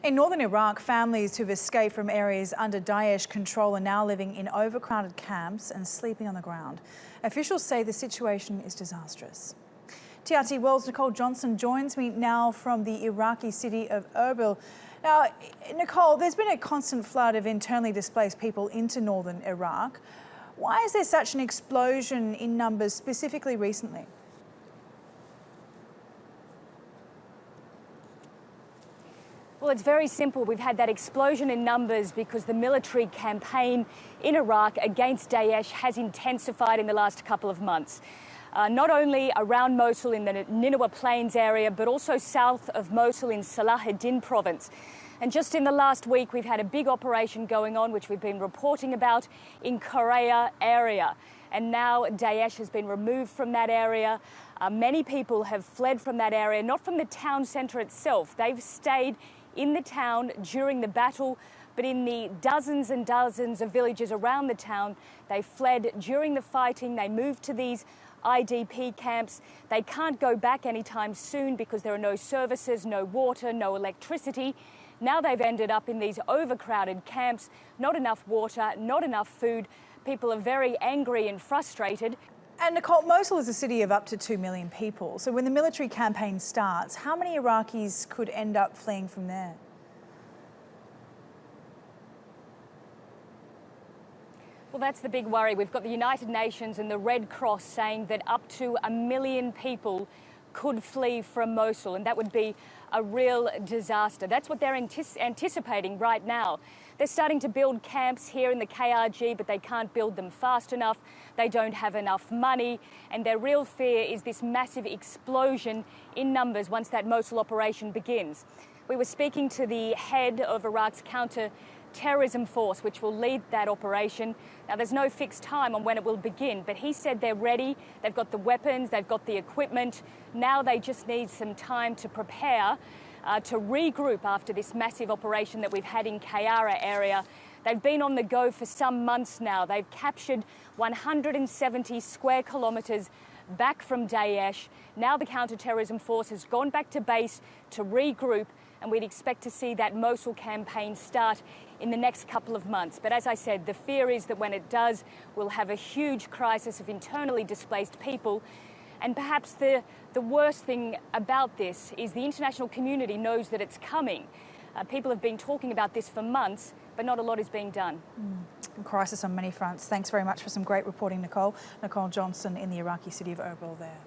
In northern Iraq, families who've escaped from areas under Daesh control are now living in overcrowded camps and sleeping on the ground. Officials say the situation is disastrous. TRT World's Nicole Johnston joins me now from the Iraqi city of Erbil. Now, Nicole, there's been a constant flood of internally displaced people into northern Iraq. Why is there such an explosion in numbers specifically recently? Well, it's very simple. We've had that explosion in numbers because the military campaign in Iraq against Daesh has intensified in the last couple of months. Not only around Mosul in the Nineveh Plains area, but also south of Mosul in Salahuddin province. And just in the last week, we've had a big operation going on, which we've been reporting about in Korea area. And now Daesh has been removed from that area. Many people have fled from that area, not from the town centre itself. They've stayed in the town during the battle, but in the dozens and dozens of villages around the town. They fled during the fighting. They moved to these IDP camps. They can't go back anytime soon because there are no services, no water, no electricity. Now they've ended up in these overcrowded camps, not enough water, not enough food. People are very angry and frustrated. And Nicole, Mosul is a city of up to 2 million people. So when the military campaign starts, how many Iraqis could end up fleeing from there? Well, that's the big worry. We've got the United Nations and the Red Cross saying that up to 1 million people could flee from Mosul, and that would be a real disaster. That's what they're anticipating right now. They're starting to build camps here in the KRG, but they can't build them fast enough. They don't have enough money, and their real fear is this massive explosion in numbers once that Mosul operation begins. We were speaking to the head of Iraq's counter-terrorism force, which will lead that operation. Now, there's no fixed time on when it will begin, but he said they're ready. They've got the weapons, they've got the equipment. Now they just need some time to prepare, to regroup after this massive operation that we've had in Kayara area. They've been on the go for some months now. They've captured 170 square kilometres back from Daesh. Now the counter-terrorism force has gone back to base to regroup, and we'd expect to see that Mosul campaign start in the next couple of months. But as I said, the fear is that when it does, we'll have a huge crisis of internally displaced people. And perhaps the worst thing about this is the international community knows that it's coming. People have been talking about this for months, but not a lot is being done. A crisis on many fronts. Thanks very much for some great reporting, Nicole. Nicole Johnston in the Iraqi city of Erbil there.